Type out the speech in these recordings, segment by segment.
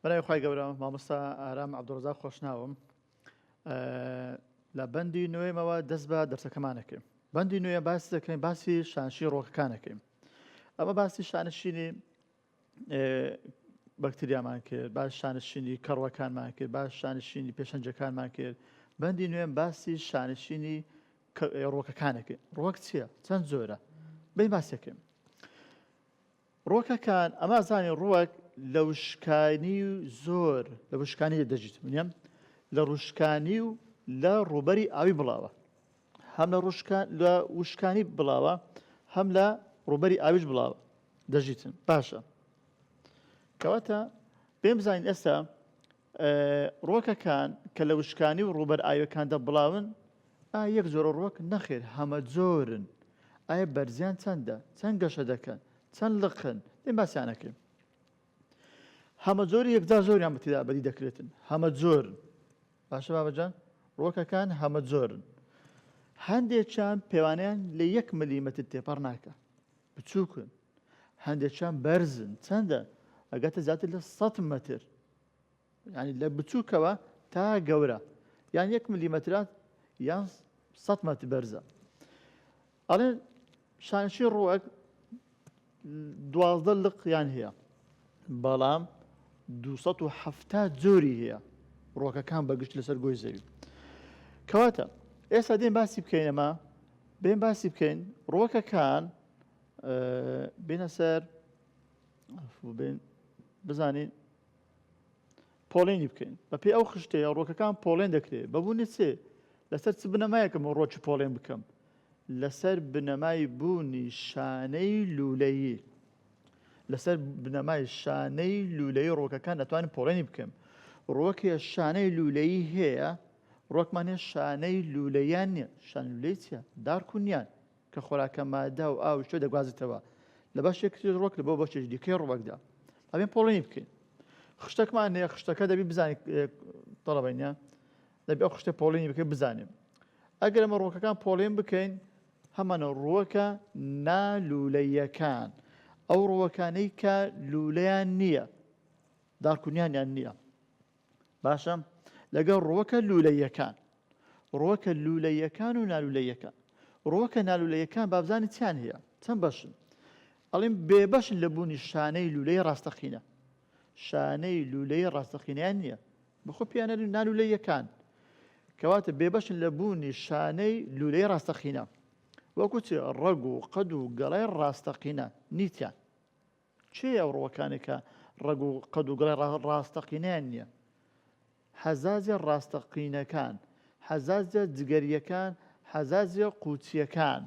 بەناوی خی گەورە مامۆستا ئارام عەبدوڕەزاق خۆشناوم لە بەندی نوێمەوە دەست بە دەرسەکەمانەکەیم. بەندی نوێ باسی دەکەین باسی شانشی ڕۆکەکانەکەیم. ئەمە باسی شانشینی بەکتریامان کرد، باس شانشینی کەڕوەکانمان کرد، باس شانشینی پێشەنجەکانمان کرد. بەندی نوێم باسی شانشینی ڕۆکەکانەکەین. ڕۆک چییە؟ چەند زۆرە؟ بین باسیەکەیم. ڕۆکەکان ئەمە زانین ڕۆک لە وشکانی و زۆر لە وشکانی دەژیت منیم لە ڕوشکانی و لە ڕوبەری ئاوی بڵاوە، هەم لە وشکانی بڵاوە هەم لە ڕوبەری ئاویش بڵاوە دەژیتن. باشە کەواتە پێم بزانین ئێستا ڕۆکەکان کە لە وشکانی و ڕوبەر ئاویەکاندا بڵاون یەک زۆرە ڕۆک نەخێر هەمە زۆرن. ئایا بەرزیان چەندە؟ چەند گەشە دەکەن؟ چەند لقن؟ دێن باسییانەکەین. هەمە زۆر یەکجا زۆریان بەتیدا بەدی دەکرێتن. هەمە زۆرن. باشە بابەجان؟ ڕۆکەکان هەمە زۆرن. هەندێکیان پێوانیان لە 1 ملیمەتر تێپەڕ ناکە، بچووکن. هەندێکیان بەرزن. چەندە؟ ئەگەتە زیاتر لە 100 مەتر. یعنی لە بچووکەوە تا گەورە. یان 1 ملیمەترات یان 100 مەتر بەرزە. ئەڵێن شانشی ڕۆک 12 لقیان هەیە، بەڵام 270 جۆری هەیە ڕۆکەکان بەگشت لەسەر گۆی زەوی. کەواتە ئێستا دێن باسی بکەین ئەمە بێن باسی بکەین ڕۆکەکان بێنە سەر بێن بزانین پۆڵێنی بکەین. بەپێ ئەو خشتەیە ڕۆکەکان پۆڵێن دەکرێت. بەبوونی چێ؟ لەسەر چ بنەمایەکەم ڕۆکی پۆڵێن بکەم؟ لەسەر بنەمای بوونی شانەی لولەیی. لەسەر بنەمای شانەی لولەیی ڕۆکەکان دەتوانین پۆڵێنی بکەم. ڕۆکێ شانەی لولەیی هەیە، ڕۆکمان هەیە شانەی لولەیان نییە. شانەی لولەیی چییە؟ دارکونیان کە خۆراکە مادە و ئاو شتۆ دەگوازێتەوە لە بەشێکی ڕۆک لە بۆ بەشێکی دیکەی ڕۆکدا. ئەبێن پۆڵێنی بکەین. خشتێکمان هەیە، خشتەکە دەبی بزانین تەڵەبەینە دەبی ئەو خشتە پۆڵێنی بکەین بزانین. ئەگەر ئەمە ڕۆکەکان پۆڵێن بکەین هەمانە ڕۆکە نالولەیەکان، ئەو ڕۆکانەی کە لولەیان نییە، دارکونیانیان نییە. باشە لەگەڵ ڕۆکە لولەیەکان، ڕۆکە لولەیەکان و نالولەیەکان. ڕۆکە نالولەیەکان بابزانی چیان هەیە؟ چەند بەشن؟ ئەڵێن بێبەشن لە بوونی شانەی لولەی ڕاستەقینە. شانەی لولەی ڕاستەقینیان نییە، بەخۆ پیانە نالولەیەکان. کەواتە بێبەشن لە بوونی شانەی لولەی ڕاستەقینە. وەکو چێ؟ ڕەگ و قەد و گەڵای ڕاستەقینە نیتیان. چێ ئەو ڕۆکانێکە ڕەگ و قەد و گەڵای ڕاستەقینیان نییە؟ حەزازیە ڕاستەقینەکان، حەزازیە جگەریەکان، حەزازیە قوچیەکان.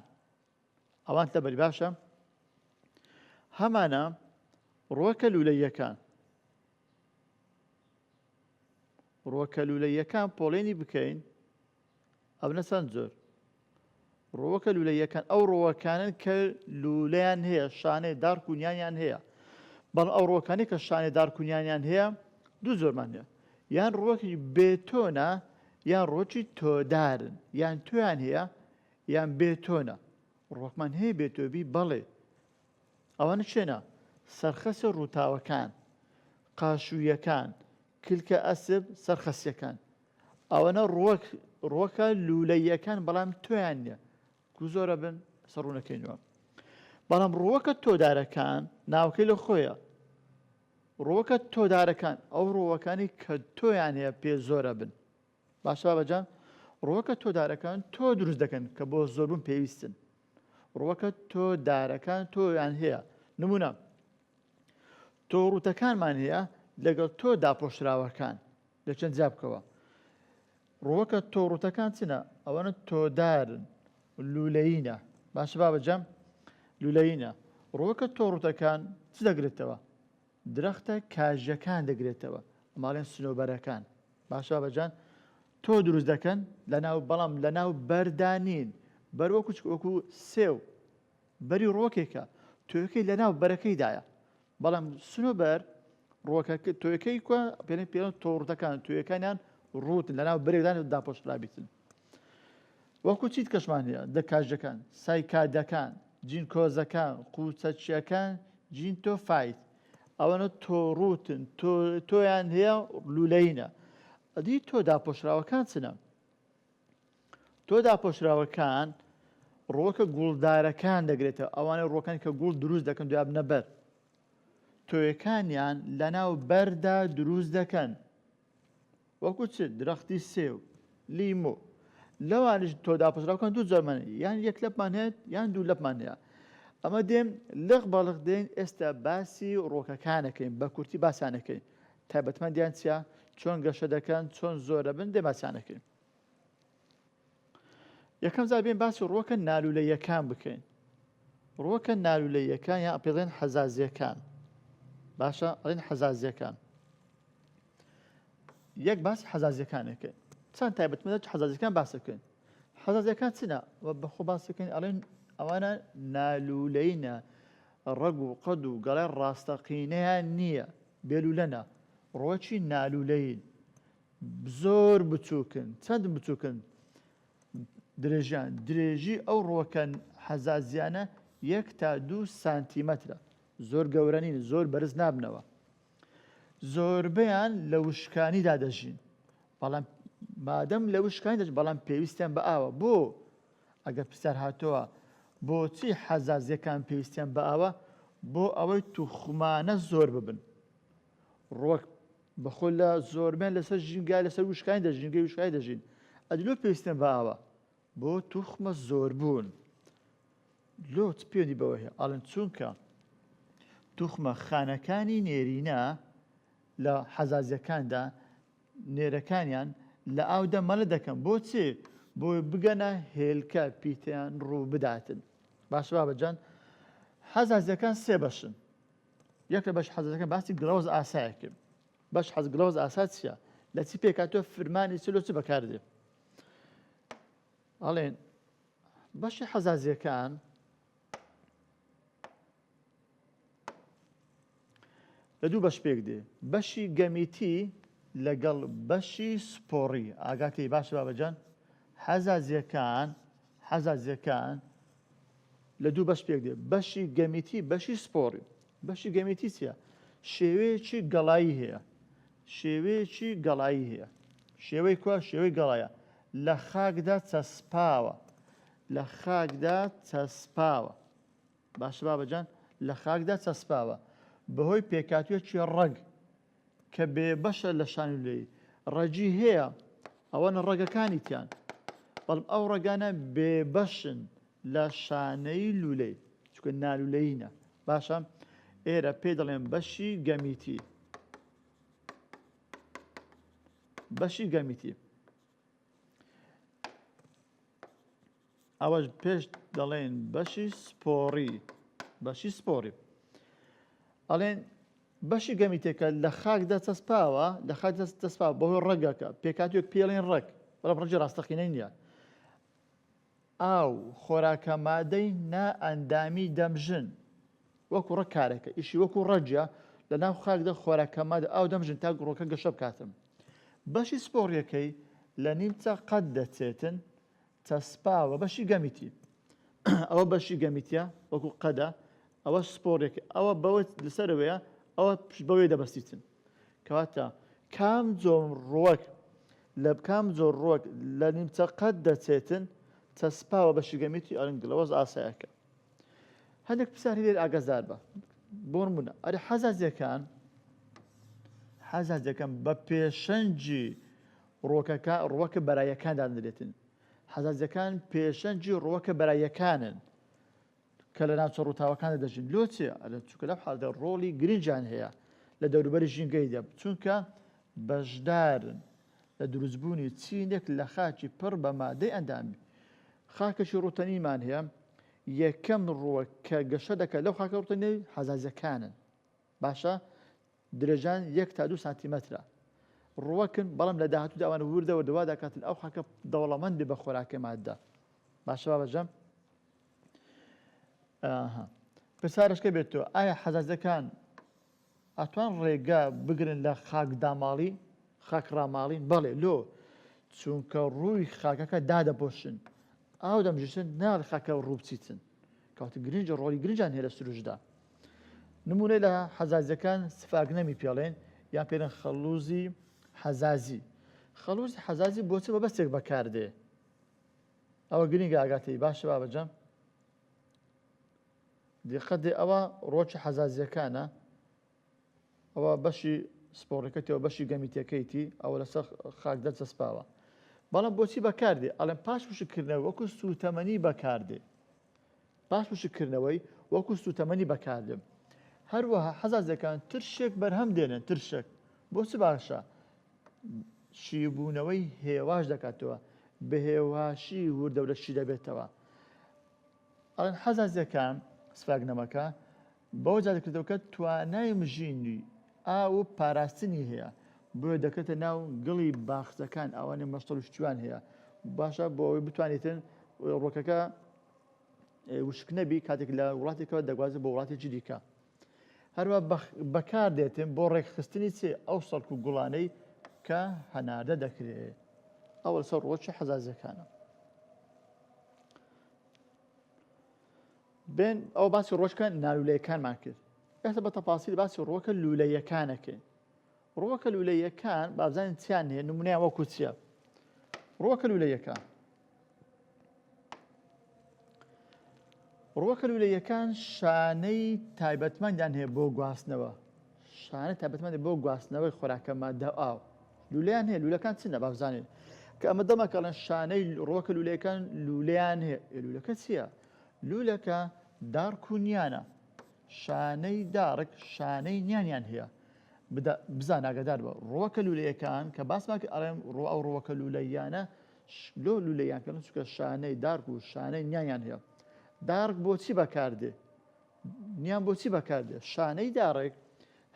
ئەوان لەبەری باشە؟ هەمانە ڕۆکە لولەیەکان. ڕۆکە لولەیەکان پۆڵێنی بکەین ئەبنە چەند زۆر. ڕۆکە لولەیەکان ئەو ڕۆوەکانن کە لولەیان هەیە، شانەی دارکونیانیان هەیە. بەڵام ئەو ڕۆکانی کە شانەی دارکونیانیان هەیە دوو زۆرمان هەیە. یان ڕۆکی بێتۆنە یان ڕۆکی تۆدارن. یان تۆیان هەیە یان بێتۆنە. ڕۆکمان هەیە بێتۆبی بەڵێ. ئەوانە چێنە؟ سەرخەسە ڕووتاوەکان، قاشوویەکان، کلکە ئەسب سەرخەسیەکان. ئەوەنە ڕۆکە لولەیەکان بەڵام تۆیان نییە. کو زۆرە بن سەڕوونەکەینەوە. بەڵام ڕۆکە تۆدارەکان ناوکەی لە خۆیە. ڕۆکە تۆدارەکان ئەو ڕۆوەکانی کە تۆیان هەیە پێ زۆرە بن. باشە بابەجان؟ ڕۆکە تۆدارەکان تۆ دروست دەکەن کە بۆ زۆربوون پێویستن. ڕۆکە تۆدارەکان تۆیان هەیە. نمونە تۆ ڕوتەکانمان هەیە لەگەڵ تۆ داپۆشراوەکان لە چەند جیا بکەوە. ڕۆکە تۆڕوتەکان چنە؟ ئەوەنە تۆدارن، لولەیینە. باشە بابەجەم؟ لولەیینە. ڕۆکە تۆڕوتەکان چ دەگرێتەوە؟ درەختە کاژەکان دەگرێتەوە، ئەماڵێن سنۆبەرەکان. باشە بابەجان؟ تۆ دروست دەکەن لەناو، بەڵام لەناو بەردانین. بەر وەکو سێو بەری ڕۆکێکە، تۆیەکەی لەناو بەرەکەیدایە. بەڵام سنۆبەر ڕۆکە تۆیەکەی کووە پێڵێن تۆڕوتەکان، تۆیەکانیان ڕوتن لەناو بەرێکدان داپۆشرابیتن. وەکو چیت کەشمان هەیە؟ دەکاژەکان، سایکادەکان، جین کۆزەکان، قوچەچیەکان، جین تۆفایت. ئەوانە تۆڕوتن تۆیان هەیە لولەینە ئەدی تۆ داپۆشراوەکان چنە تۆ داپۆشراوەکان ڕۆکە گوڵدارەکان دەگرێتەوە ئەوانە ڕۆکان کە گوڵ دروست دەکەن دوای بنەبەر تۆیەکانیان لەناو بەردا دروست دەکەن وەکو چ درەختی سێو لیمۆ لەوانش تۆ داپۆشراوەکان دوو جۆرمان یان یەک لەپمان هەیە یان دوو لەپمان هەیە ئەمە دێم لەق بەڵق دێن ئێستا باسی ڕۆکەکانەکەین بە کورتی باسانەکەین تایبەتمەندیان چیە چۆن گەشە دەکەن چۆن زۆرە بن دێ باسانەکەین یەکەم جار بێن باسی ڕۆکە نالولەیەکان بکەین ڕۆکە نالولەیەکان یان پێڵێن حەزازیەکان باشە ئەڵێن حەزازیەکان یەک باسی حەزازیەکانەکەین چەند تایبەتمەندە حەزازیەکان باسەکەین حەزازیەکان چنە وە بەخۆ باسەکەین ئەڵێن ئەوانە نالولەینە ڕەگ و قەد و گەڵای ڕاستەقینەیان نییە بێلولەنە ڕۆکی نالولەین زۆر بچووکن چەند بچووکن درێژیان درێژی ئەو ڕۆکەن حەزازیانە 1 تا 2 سانتیمەترە زۆر گەورەنین زۆر بەرز نابنەوە زۆربەیان لە وشکانیدا دەژین بەڵام مادەم لە وشکانی دەژین بەڵام پێویستیان بە ئاوە بۆ ئەگەر پرسیار هاتووە بۆچی حەزازیەکان پێویستیان بە ئاوە بۆ ئەوەی توخمانە زۆر ببن ڕۆک بەخۆ لە زۆربیان لەسەر ژینگای لەسەر وشکانی دەژین ژینگەی وشکانی دەژین ئەدلۆ پێویستیان بە ئاوە بۆ توخمە زۆر بوون لۆ چ پێوەندی بەوە هەیە ئاڵن چونکە توخمە خانەکانی نێرینە لە حەزازیەکاندا نێرەکانیان لە ئاودا مەلە دەکەن بۆچی بۆی بگەنە هێلکە پیتیان ڕوو بداتن باش بابەجان حەزازیەکان سێ بەشن یەک لە بەش حەزازیەکان باسی گڵەوز ئاسایەکەم بەش حەز گڵەوز ئاسا چییە لە چی پێکاتوە فرمانی چلۆ چ بەکاردێ ئەڵێن بەشی حەزازیەکان لە دوو بەش پێک دێ بەشی گەمیتی لەگەڵ بەشی سپۆڕی ئاگاکەی باش بابەجان حەزازیەکان لە دوو بەش پێک دێ بەشی گەمیتی بەشی سپۆڕی بەشی گەمیتی چییە شێوەیەکی گەڵایی هەیە شێوەیەکی گەڵایی هەیە شێوەی کووە شێوەی گەڵایە لە خاکدا چەسپاوە لە خاکدا چەسپاوە باش بابەجان لە خاکدا چەسپاوە بەهۆی پێکاتوێکی ڕەگ کە بێ بەشە لە شانولەی ڕەجی هەیە ئەوەنە ڕەگەکانی تیان بەڵام ئەو ڕەگانە بێبەشن لە شانەی لولەی چونکە نالولەیینە باشە ئێرە پێ دەڵێن بەشی گەمیتی بەشی گەمیتی ئەوەش پێش دەڵێن بەشی سپۆڕی ئەڵێن بەشی گەمیتێکە لە خاکدا چەسپاوە لە خاکدا چەسپاوە بەهۆی ڕەگەکە پێکاتوێک پێڵێن ڕەگ بەڵام ڕەجی ڕاستەقینەی نییە ئاو خۆراکە مادەی نائەندامی دەمژن وەکو ڕەگ کارێکە ئیشی وەکو ڕەجە لە ناو خاکدا خۆراکە مادە ئاو دەمژن تا ڕۆکە گەشە بکاتم بەشی سپۆڕیەکەی لە نیمچە قەت دەچێتن چەسپاوە بەشی گەمیتی ئەوە بەشی گەمیتیە وەکو قەدە ئەوە سپۆڕێک ئەوە بەوە لەسەرەوەیە ئەوە بەوەی دەبەستیتن کەواتە کام زۆر ڕۆک لە نیمچە قەت دەچێتن چەسپاوە بەشی گەمیتی ئەڵێن گڵەوەز ئاسایەکە هەندێک پرسیار لێر ئاگادار بە بۆ نمونە ئەرێ حەزازیەکان بە پێشەنجی ڕۆکە بەرایەکاندا دەدرێتن حەزازیەکان پێشەنجی ڕۆکە بەرایەکانن کە لە ناوچە ڕووتاوەکاندا دەژین لۆ چیە چونکە لەو حاڵەدا ڕۆڵی گرنگیان هەیە لە دەوروبەری ژینگەیدا چونکە بەشدارن لە دروستبوونی چینێک لە خاکی پڕ بە مادەی ئەندامی خاکەشی ڕوتەنیمان هەیە یەکەم ڕۆک کە گەشە دەکات لەو خاکە ڕوتەنی حەزازیەکانن باشە درێژان 1 تا 2 سانتیمەترە ڕوەکن بەڵام لە داهاتوودا ئەوانە وردەوە دەکاتن ئەو خاکە دەوڵەمەند بێ بە خۆراکەی مادە باشە بابەجەم پرسیارەکە بێتەوە ئایا حەزازیەکان ئەتوان ڕێگە بگرن لە خاک داماڵی خاک ڕاماڵین بەڵێ لۆ چونکە ڕووی خاکەکە دادەپۆشن ئاو دەمژشن ناڵ خاکە ڕوو بچیتن کەواتە گرنج ڕۆڵی گرنجیان هەیە لە سروشدا نمونەی لە حەزازیەکان سفاگنەمی پێڵێن یان پێڵێن خەڵوزی حەزازی. خەڵوزی حەزازی بۆچی بە بەستێک بەکاردێ؟ ئەوە گرنگە ئاگاتەی باشە بابەجەم. دیقەت ئەوە ڕۆکی حەزازیەکانە، ئەوە بەشی سپۆڕەکەتەوە بەشی گەمیتەکەیتی ئەوە لەسەر خاکدە چەسپاوە. بەڵام بۆچی بەکاردێ؟ ئەڵێن پاش وشکردنەوەی وەکو سوتەمەنی بەکاردێ. پاش وشکردنەوەی وەکو سوتەمەنی بەکاردێ. هەروەها حەزازیەکان ترشێک بەرهەم دێنن، ترشێک بۆچی باشە؟ شیبوونەوەی هێواش دەکاتەوە، بە هێواشی وردەورەشی دەبێتەوە. ئەڵێن حەزازیەکان سفاگنەمەکە بەوە جادەکردەوە کە توانای مژینی ئاو و پاراستنی هەیە، بۆیە دەکەتە ناو گڵی باخچەکان ئەوانەی مەشتەڵ و شتوان هەیە، باشە بۆ ئەوەی بتوانێتن ڕۆکەکە وشک نەبی کاتێک لە وڵاتێکەوە دەگوازێت بۆ وڵاتێکی دیکە. هەروە بەکار دێتن بۆ ڕێکخستنی چێ ئەو سەڵک و گوڵانەی کە هەناردە دەکرێت. ئەوە لەسەر ڕۆکی حەزازیەکانە. بێن ئەو باسی ڕۆژکە نالولەیەکانمان کرد. ئێستا بە تەفاسیل باسی ڕۆکە لولەیەکانەکەین. ڕۆکە لولەیەکان بابزانین چیان هەیە، نمونەیان وەکو چییە؟ ڕۆکە لولەیەکان. ڕۆکە لولەیەکان شانەی تایبەتمەندیان هەیە بۆ گواستنەوە. شانەی تایبەتمەندی بۆ گواستنەوەی خۆراکە مادە ئاو. لولەیان هەیە، لولەکان چنە بابزانین. کە ئەمە دەمەکەڵەن شانەی ڕۆکە لولەیەکان لولەیان هەیە. لولەکە چییە؟ لولەکە دارک و نیانە. شانەی دارک شانەی نیانیان هەیە. بزان ئاگادار بە ڕۆکە لولەیەکان کە باسمان کرد ئەڵێم ئەو ڕۆکە لولەیانە لۆ لولەیان کردن چونکە شانەی دارک و شانەی نیانیان هەیە. دارک بۆچی بەکاردێ؟ نیان بۆچی بەکاردێ؟ شانەی دارک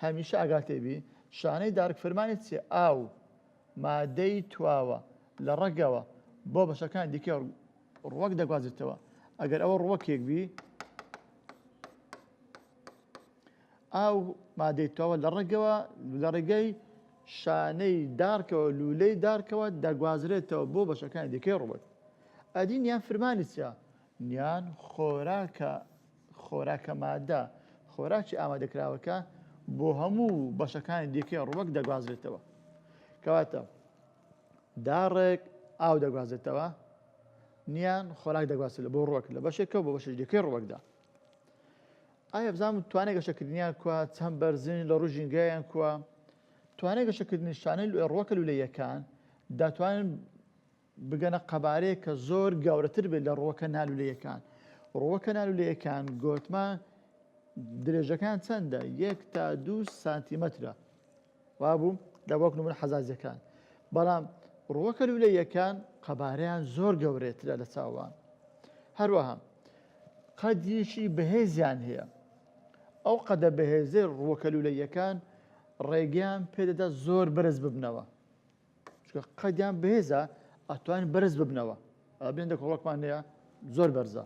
هەمیشە ئاگاتێبی شانەی دارک فەرمانێت چێ؟ ئاو مادەی تواوە لە ڕەگەوە بۆ بەشەکان دیکە ڕوەک دەگوازێتەوە. ئەگەر ئەوە ڕوەکێک بی ئاو مادەی تواوە لە ڕێگەوە لە ڕێگەی شانەی دارکەوە لولەی دارکەوە دەگوازرێتەوە بۆ بەشەکانی دیکەی ڕوەک. ئەدی نیان فەرمانی چیە؟ نیان خۆراکە مادە، خۆراکی ئامادەکراوەکە بۆ هەموو بەشەکانی دیکەی ڕوەک دەگوازرێتەوە. کەواتە داڕێک ئاو دەگوازێتەوە، نیان خۆراک دەگوازێتەوە بۆ ڕوەک لە بەشێکەوە بۆ بەشێک دیکەی ڕوەکدا. ئایا بزانم توانای گەشەکردنیان کووە، چەند بەرزین لە ڕوو ژینگەیان کووە؟ توانای گەشەکردنی شانەی ڕۆکە لولەیەکان دەتوانن بگەنە قەبارەیە کە زۆر گەورەتر بێت لە ڕۆکە نالولەیەکان. ڕۆکە نالولەیەکان گۆتمان درێژەکان چەندە؟ 1 تا 2 سانتیمەترە. وابوو لە وەک نمونە حەزازیەکان. بەڵام ڕۆکە لولەیەکان قەبارەیان زۆر گەورەترە لە چاوان. هەروەها قەدیشی بەهێزیان هەیە. ئەو قەدە بەهێزەی ڕۆکە لولەیەکان ڕێگەیان پێدەدا زۆر بەرز ببنەوە. چونکە قەدیان بەهێزە ئەتوانن بەرز ببنەوە. بێن دەکۆڵەکمان هەیە زۆر بەرزە.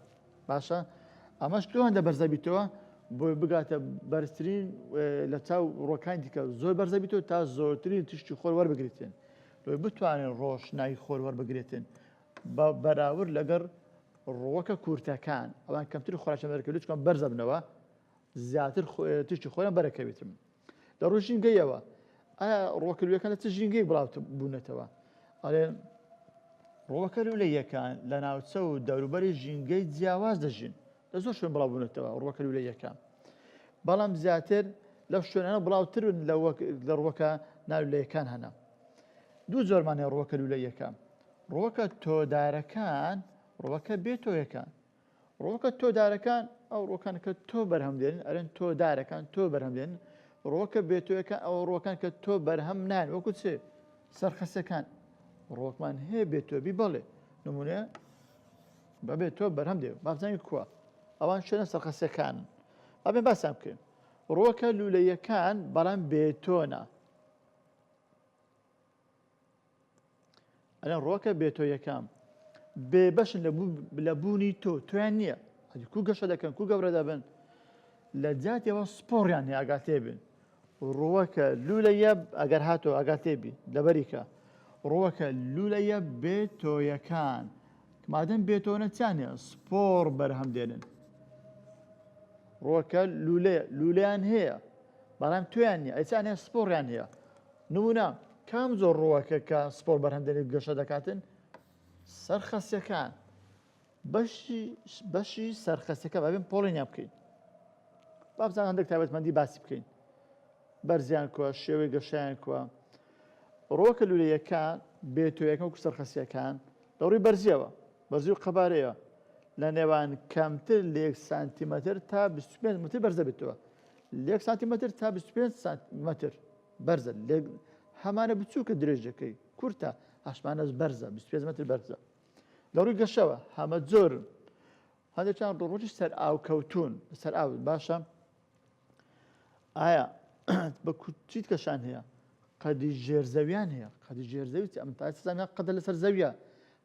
باشە؟ ئەمەش لەوەندە بەرزە بیتەوە بۆی بگاتە بەرزترین لە چاو ڕۆکانی دیکە زۆر بەرزە بیتەوە تا زۆرترین تشتی خۆر وەربگریتن. لۆی بتوانن ڕۆشنایی خۆر وەربگرێتن بە بەراورد لەگەر ڕۆکە کورتەکان. ئەوان کەمتر خۆراکیان دەرکەوێت چونکە بەرزە بنەوە زیاتر تشتی خۆیان بەرەکەوێتن. لە ڕۆژ ژینگەیەوە ئایا ڕۆکە لولەیەکان لە چ ژینگەیەک بڵاو بوونەتەوە؟ ئەڵێن ڕۆکە لولەیەکان لە ناوچە و دەوروبەری ژینگەی جیاواز دەژین. لە زۆر شوێن بڵاو بوونەتەوە ڕۆکە لولەیەکان. بەڵام زیاتر لەو شوێنانە بڵاوتر لە ڕۆکە نالولەیەکان هەنا. دوو جۆرمان هەیە ڕۆکە لولەیەکان. ڕۆکە تۆدارەکان، ڕۆکە بێتۆیەکان. ڕۆکە تۆدارەکان ئەو ڕۆکان کە تۆ بەرهەم دێنن ئەرێن تۆدارەکان تۆ بەرهەم دێنن. ڕۆکە بێتۆیەکان ئەو ڕۆکان کە تۆ بەرهەم نان وەکو چێ؟ سەرخەسەکان. ڕۆکمان هەیە بێتۆبی بەڵێ نمونە بەبێ تۆ بەرهەم دێ بابزانین کووە؟ ئەوان شوێنە سەرخەسەکانن. ئەبێن باسام بکەین. ڕۆکە لولەیەکان بەڵام بێتۆنە. ئەلێن ڕۆکە بێتۆیەکان بێبەشن لە بوونی تۆ تۆیان نییە. کو گەشە دەکەن کو گەورە دەبن لە جاتیەوە سپۆڕیان هەیە ئاگاتێ بن. ڕۆکە لولەیە ئەگەر هاتۆ ئاگاتێ بی لەبەریکە ڕۆکە لولەیە بێتۆیەکان مادەم بێتۆنە چیان هەیە؟ سپۆڕ بەرهەم دێنن. ڕۆکە لولەیان هەیە بەڵام تویان نیە ئەیسان هەیە سپۆڕیان هەیە نمونە کام زۆر ڕۆوەکە کە سپۆر بەرهەمدێنێت گەشە دەکاتن سەرخەسیەکان بەشی سەرخەسیەکە بابێن پۆڵینیان بکەین بابزان هەندێک تایبەتمەندی باسی بکەین بەرزیان کووە شێوەی گەشیان کووە ڕۆکە لولەیەکان بێتۆیەکە وەکو سەرخەسیەکان دەوڕی بەرزیەوە بەرزی و قەبارەیە لە نێوان کەمتر لە 1 سانتیمەتر تا 25 متر بەرزە بێتەوە لە 1 سانتیمەتر تا 25 سانتیمەتر بەرزە هەمانە بچووکە درێژەکەی کورتە هەشمانە بەرزە 25 متر بەرزە دەوڕی گەشەوە هەمە جۆرن هەندێکیان ڕۆژی سەر ئاو کەوتون سەر ئاو باشە ئایا بە چیت کەشان هەیە قەدی ژێرزەویان هەیە قەدی ژێرزەوی ئەم تاسەزانان قەدە لەسەر زەویە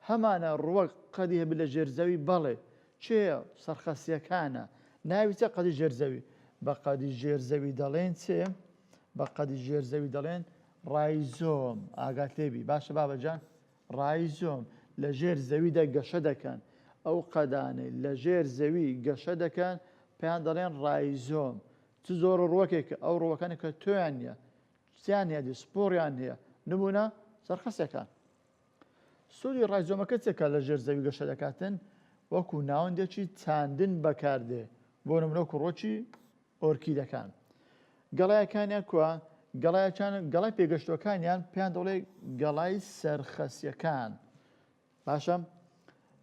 هەمانە ڕوەک قەدی هەبێت لە ژێرزەوی بەڵێ چێە سەرخەسیەکانە ناویچە قەدی ژێرزەوی بە قەدی ژێرزەوی دەڵێن چێ بە قەدی ژێرزەوی دەڵێن ڕایزۆم ئاگات لێبی باشە بابەجان ڕایزۆم لە ژێر زەویدا گەشە دەکەن ئەو قەدانەی لە ژێر زەوی گەشە دەکەن پێیان دەڵێن ڕایزۆم چ زۆر ڕوەکێکە ئەو ڕوەکانی کە تۆیان نییە چیان هەیە سپۆڕیان هەیە نمونە سەرخەسیەکان سوودی ڕایزۆمەکە چێکە لە ژێر زەوی گەشە دەکاتن وەکو ناوەندێکی چاندن بەکاردێ بۆ نمونە وەکو ڕۆکی ئۆرکیدەکان گەڵایەکانیان کووە گەڵای پێگەشتوەکانیان پێیان دەڵێ گەڵای سەرخەسیەکان باشە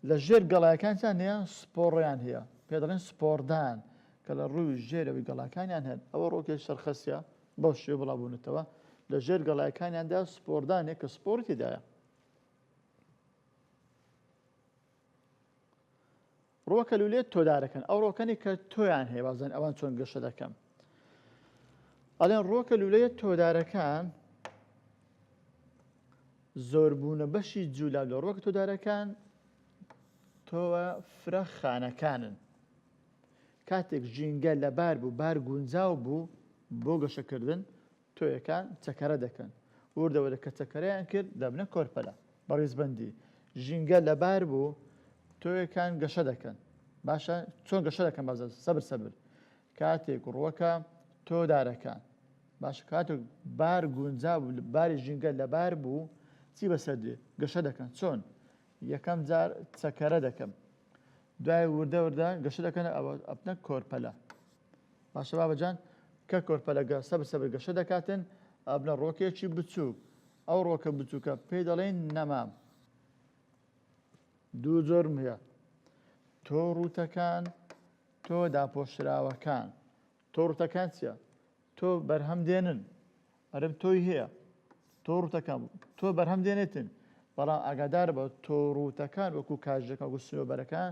لە ژێر گەڵایەکانیان هەیە سپۆڕیان هەیە پێ دەڵێن سپۆردان کە لە ڕووی ژێرەوەی گەڵاکانیان هەن ئەوە ڕۆکێک سەرخەسیە بەو شێوە بڵاوبوونەتەوە لە ژێر گەڵایەکانیاندا سپۆردانێک کە سپۆڕی تێدایە ڕۆکە لولێت تۆدارەکەن ئەو ڕۆکەنی کە تۆیان هەیە بازن ئەوان چۆن گەشە دەکەم ئەڵێن ڕۆکە لولەیە تۆدارەکان زۆربوونە بەشی جولا لە ڕۆکە تۆدارەکان تۆوە فرەخانەکانن کاتێک ژینگە لە بار بوو بار گونجاو بوو بۆ گەشەکردن تۆیەکان چەکەرە دەکەن وردەوە کە چەکەرەیان کرد دەبنە کۆرپەلە بەڕێزبەندی ژینگە لە بار بوو تۆیەکان گەشە دەکەن باشە چۆن گەشە دەکەن بازە سەبر کاتێک ڕۆکە تۆدارەکان باش کاتێک بار گونجاو بوو باری ژینگە لە بار بوو چی بەسەر دێ گەشە دەکەن چۆن یەکەم جار چەکەرە دەکەم دوای وردە گەشە دەکەن ئەبنە کۆرپەلە باشە بابەجان کە کۆرپەلە سەبر گەشە دەکاتن ئەبنە ڕۆکێکی بچووک ئەو ڕۆکە بچووکە پێی دەڵێن نەمام دوو جۆرم هەیە تۆ ڕوتەکان تۆ داپۆشراوەکان تۆ ڕوتەکان چییە تۆ بەرهەم دێنن ئەرم تۆی هەیە تۆ ڕوتەکان تۆ بەرهەم دێنێتن بەڵام ئاگادار بە تۆ ڕوتەکان وەکو کاژەکە وەکو سنۆبەرەکان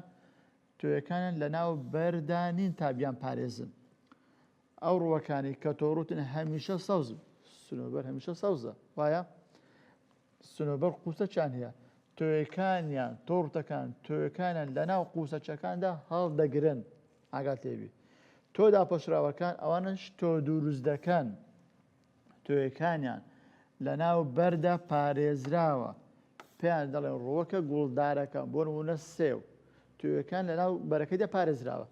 تۆیەکانیان لە ناو بەردانین تا بیان پارێزن ئەو ڕوەکانی کە تۆ ڕوتن هەمیشە سەوز سنۆبەر هەمیشە سەوزە وایە سنۆبەر قوسەچیان هەیە تۆیەکانیان تۆڕتەکان تۆیەکانیان لە ناو قوسەچەکاندا هەڵدەگرن ئاگات لێبی تۆ داپۆشراوەکان ئەوانش تۆ دروست دەکەن تۆیەکانیان لە ناو بەردا پارێزراوە پێیان دەڵێن ڕۆکە گوڵدارەکە بۆ نمونە سێو تۆیەکان لە ناو بەرەکەیدا پارێزراوە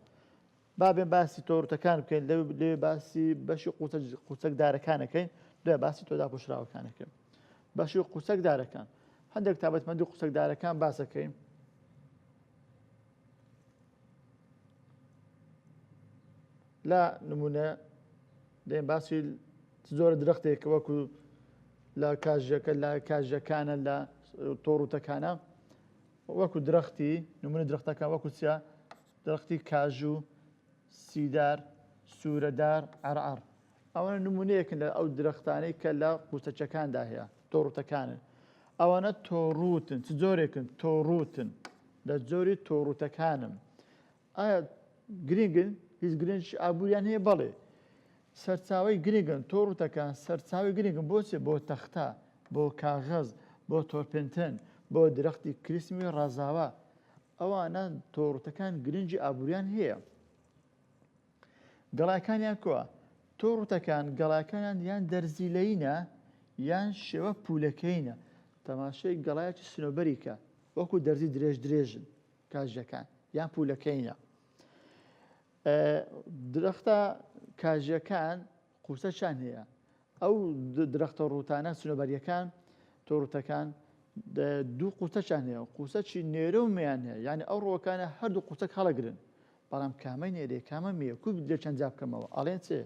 بابێن باسی تۆڕتەکان بکەین لێ باسی بەشی قوچەکدارەکانەکەین دوای باسی تۆ داپۆشراوەکانەکەین بەشی قوچەکدارەکان هەندێک تابەتمەندی قوچەکدارەکان باسەکەین لە نمونە دەین باسی زۆر درەختێک وەکو لە کاژەکانە لە تۆڕوتەکانە وەکو درەختی نمونە درەختەکان وەکو چیا درەختی کاژوو سیدار سوورەدار عەرعەر ئەوانە نمونەیەکن لە ئەو درەختانەی کە لە قوچەکاندا هەیە تۆڕوتەکانن ئەوانە تۆڕوتن چ جۆرێکن تۆڕوتن لە جۆری تۆڕوتەکانم ئایا گرنگن هیچ گرنج ئابووریان هەیە بەڵێ سەرچاوی گرنگن تۆڕوتەکان سەرچاوی گرنگن بۆچێ بۆ تەختە بۆ کاغەز بۆ تۆرپێنتن بۆ درەختی کریسمی ڕازاوە ئەوانە تۆڕوتەکان گرنجی ئابووریان هەیە گەڵاکانیان کووە تۆڕوتەکان گەڵاکانیان یان دەرزیلەیینە یان شێوە پولەکەینە تەماشای گەڵایەکی سنۆبەریکە وەکو دەرزی درێژن کاژەکان یان پولەکەینە درەختە کاژیەکان قوسەچیان هەیە. ئەو درەختە ڕووتانە سنووبەریەکان تۆڕوتەکان دوو قوسەچیان هەیە، قوسەچی نێرە و مێیان هەیە، یعنی ئەو ڕۆکانە هەردوو قوسەک هەڵەگرن، بەڵام کامەی نێرێ کامە میە کو لێ چەند جا بکەمەوە ئەڵێن چێ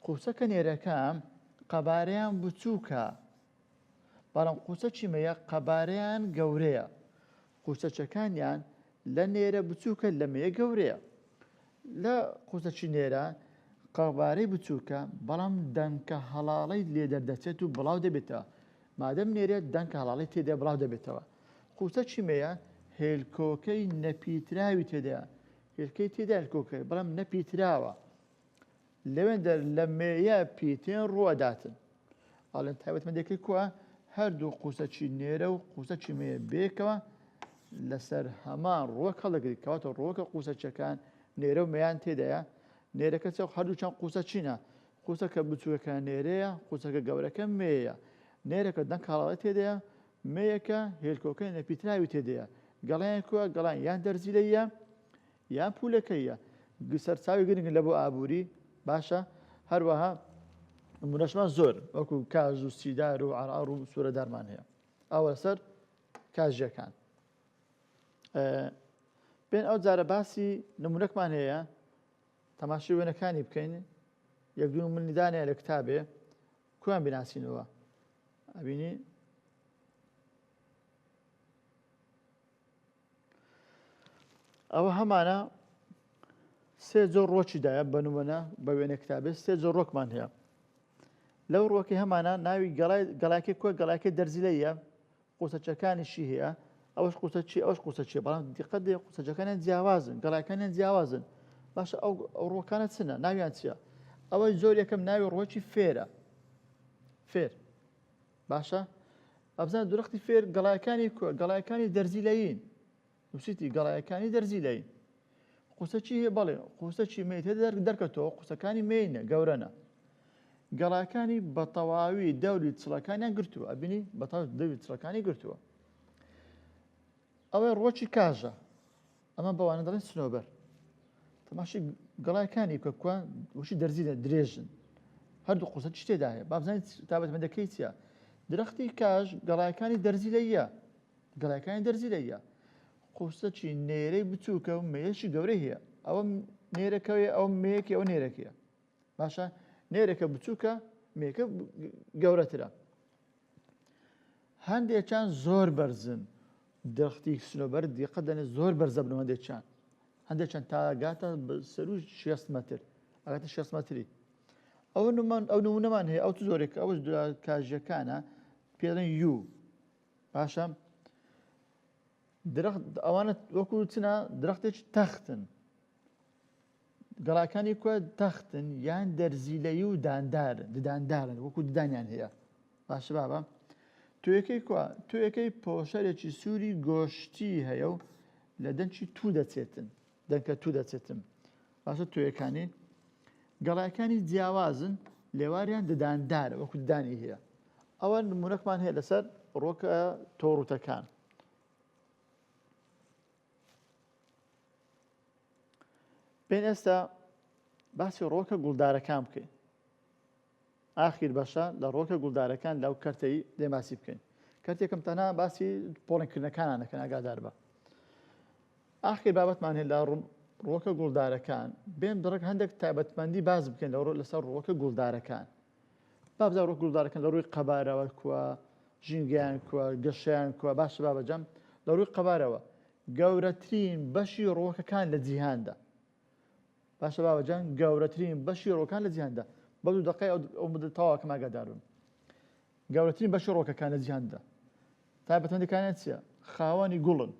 قوسەکە نێرەکان قەبارەیان بچووکە، بەڵام قوسەچی مەیە قەبارەیان گەورەیە، قوسەچەکانیان لە نێرە بچووکە لە مەیە گەورەیە. لە قوسەچی نێرە قەبارەی بچووکە، بەڵام دەنکە هەڵاڵەی لێ دەردەچێت و بڵاو دەبێتەوە، مادەم نێرێت دەنکە هەڵاڵی تێدا بڵاو دەبێتەوە. قوسەچی مەیە هێلکۆکەی نەپیتراوی تێدایە، هێلکەی تێدا هێلکۆکەی بەڵام نەپیتراوە، لەوێن لە مێیە پیتێن ڕوەداتن. ئەڵێن تایبەتمەندێکی کووە هەردوو قوسەچی نێرە و قوسەچی مەیە بێکەوە لەسەر هەمان ڕۆک هەڵەگری، کەواتە ڕۆکە قوسەچەکان نێرە و مەیان تێدایە. نێرەکە هەردوو چەند قوسەچینە، قوسەکە بچووکەکە نێرەیە، قوسەکە گەورەکە مێیە، نێرەکە دەنگ هەڵاڵی تێدایە، مەیەکە هێلکۆکەی نەپیتراوی تێدایە. گەڵایان کووە گەڵان یان دەرزیلەیە یان پولەکەیە، سەرچاوی گرنگ لە بۆ ئابووری باشە. هەروەها نمونەشمان زۆر وەکو کاژ و سیدار و عەرعەر و سوورە دارمان هەیە. ئەوە سەر کاژیەکان. بێن ئەو جارە باسی نمونەکمان هەیە، تەماشای وێنەکانی بکەین. یەک دوو نمونەدانەیە لە کتابێ، کویان بیناسینەوە ئەبینی ئەوە هەمانە سێ جۆر ڕۆکی دایە بە نمونە بە وێنە کتابێ سێ جۆر ڕۆکمان هەیە. لەو ڕۆکی هەمانە ناوی گەڵاکێک کووە، گەڵاکێ دەرزیلەیە، قوسەچەکانیشی هەیە، ئەوەش قوسەچی ئەوەش قوسەچیە، بەڵام دیقەت دێ قوسەچەکانیان جیاوازن، گەڵاکانیان جیاوازن. باشە ئەو ڕۆکانە چنە؟ ناویان چییە؟ ئەوەی زۆر یەکەم ناوی ڕۆکی فێرە، فێر باشە. ئەبزان درەختی فێر گەڵایەکانی کووە؟ گەڵایەکانی دەرزیلەیین، وسیتی گەڵایەکانی دەرزیلەیین. قوسەچی هەیە؟ بەڵێ قوسەچی مێیت هەیە دەرکەوتەوە، قوسەکانی مێینە گەورەنە. گەڵاکانی بە تەواوی دەوری چڵەکانیان گرتووە، ئەبینی بە تەواوی دەوری چڵەکانی گرتووە. ئەوەی ڕۆکی کاژە، ئەمە بەوانە دەڵێن سنۆبەر. تەماشای گەڵایەکانی کە کووە وشی دەرزیلە درێژن، هەردوو قوسەچی تێدا هەیە. با بزانیت تایبەتمەندەکەی چییە؟ درەختی کاژ گەڵایەکانی دەرزیلەیە، گەڵایەکانی دەرزیلەیە، قوسەچی نێرەی بچووکە و مێیەشی گەورەی هەیە. ئەوە نێرەکەوێ، ئەو مێیەکی، ئەو نێرەکەیە باشە. نێرەکە بچووکە، مێیەکە گەورەترە. هەندێکیان زۆر بەرزن، درەختی سنۆبەر دیقەت دەنێت زۆر بەرزە بنەوە هەندێکیان، هەندێکیان تاگاتە سەر و 6 مەتر، ئەگاتە 6 مەتری. ئەو نمونەمان هەیە، ئەو زۆرێک ئەوش کاژیەکانە پێڵێن یوو باشە. ئەوانە وەکو چنە درەختێکی تەختن، گەڵاکانی کووە تەختن یان دەرزیلەیی و دداندارن، وەکو ددانیان هەیە باشە. بابە توێکەی کووە؟ توێکەی پۆشەرێکی سووری گۆشتی هەیە و لە دەنگی تو دەچێتن، دەنگکە تو دەچێتن باشە. توێکانی گەڵایەکانی جیاوازن، لێواریان دداندارە، وەکو ددانی هەیە. ئەوە نمونەکمان هەیە لەسەر ڕۆکە تۆڕوتەکان. بین ئێستا باسی ڕۆکە گوڵدارەکان بکەین. ئاخیر بەشە لە ڕۆکە گوڵدارەکان لەو کەرتەی دێماسی بکەین. کەرتێکم تەنها باسی پۆڵێنکردنەکانان دەکەن، ئاگادار بە. ئاخیر بابەتمان هەیە لە ڕۆکە گوڵدارەکان. بێم دڕک هەندێک تایبەتمەندی باز بکەین لەسەر ڕۆکە گوڵدارەکان. بابزار ڕۆکە گوڵدارەکان لە ڕووی قەبارەوە کووە، ژینگەیان کووە، گەشەیان کووە. باشە بابەجەم لە ڕووی قەبارەوە گەورەترین بەشی ڕۆکەکان لە جیهاندا. باشە باوەجان گەورەترین بەشی ڕۆکان لە جیهاندا. بە دوو دقەی ئەو تەواوەکەم ئاگادار بم. گەورەترین بەشی ڕۆکەکان لە جیهاندا تایبەتمەندیەکانیان چییە؟ خاوەنی گوڵن،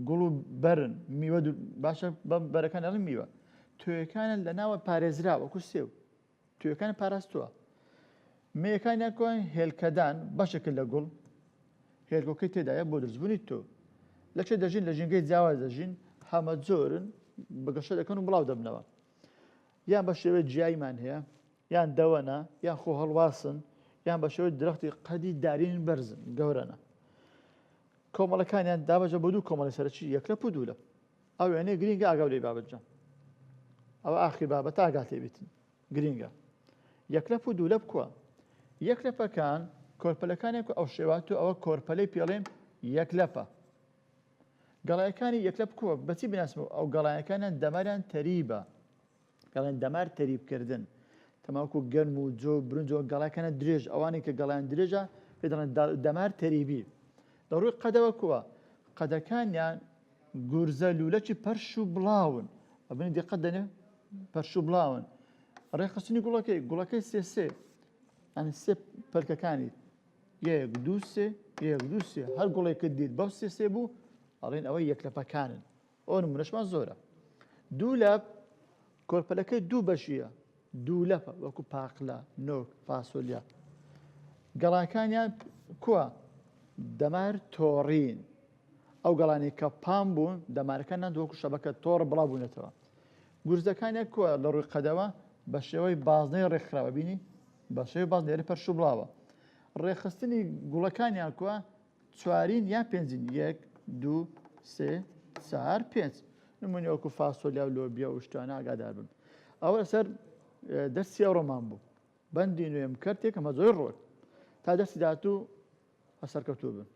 گوڵ و بەرن، میوە باشە بەرەکان ئەڵێن میوە. توێەکانیان لە ناوە پارێزرا وەکو سێو، توێەکانی پاراستووە. مێیەکانیان کۆن هێلکەدان بەشێکن لە گوڵ، هێلکۆکەی تێدایە بۆ دروستبوونی تۆ. لەکێ دەژین؟ لە ژینگەی جیاواز دەژین، هەمە جۆرن، بەگەشە دەکەن و بڵاو دەبنەوە. یان بە شێوەیە جیایمان هەیە، یان دەوەنە، یان خۆ هەڵواسن، یان بە شێوەی درەختی قەدی دارین بەرزن، گەورەنە. کۆمەڵەکانیان دابەجە بۆ دوو کۆمەڵی سەرەکی، یەک لە پودولە. ئەو وێنەیە گرینگە ئاگاو لێی بابەتجان. ئەوە ئاخر بابەت ئاگات لێبێتن گرینگە. یەکلەپ و دوولەپ کووە؟ یەکلەپەکان کۆرپەلەکانێک ئەو شێوات و ئەوە کۆرپەلەی پێڵێن یەکلەپە. گەڵایەکانی یەکلەپ کووە؟ بەچی بناسبەوە؟ ئەو گەڵایەکانیان دەماریان تەریبە، گەڵایان دەمار تەریبکردن، تەماکو گەرم و جۆ برنجۆ گەڵایەکانە درێژ، ئەوانەی کە گەڵایان درێژە پێ دەڵێن دەمار تەریبی. لەڕووی قەدەوە کووە؟ قەدەکانیان گورزە لولەکی پەرش و بڵاون، ئەبنی دقت دەنێ پەرش و بڵاون. ڕێخستنی گوڵەکەی سێ ئەنی سێ پەلکەکانی یەک دوو سێ یەک دوو سێ هەر گوڵێکت دیت بەو سێ بوو ئەڵێن ئەوەی یەکلەپەکانن. ئەو نمونەشمان زۆرە. دوولەپ کۆرپەلەکەی دوو بەشیە، دوولەپە وەکو پاقلە، نۆک، فاسۆلیا. گەڵاکانیان کووە؟ دەمار تۆڕین. ئەو گەڵانی کە پام بوون دەمارەکانیان وەکو شەبەکە تۆڕ بڵاو بوونێتەوە. گورزەکانیان کووە؟ لە ڕووی قەدەوە بە شێوەی بازنەی ڕێکخراوە، بینی بە شێوەی بازنێری پەرش و بڵاوە. ڕێخستنی گوڵەکانیان کووە؟ چوارین یان پێنجین، یەک دوو سێ چوار پێنج. نمونی وەکو فاسۆلیا و لۆبیا و شتوانە ئاگادار بن. ئەوە لەسەر دەستی ئەوڕۆمان بوو، بەندی نوێم کردێک ئەمە زۆر ڕۆک تا دەستی داهاتوو هەسەرکەوتوو بن.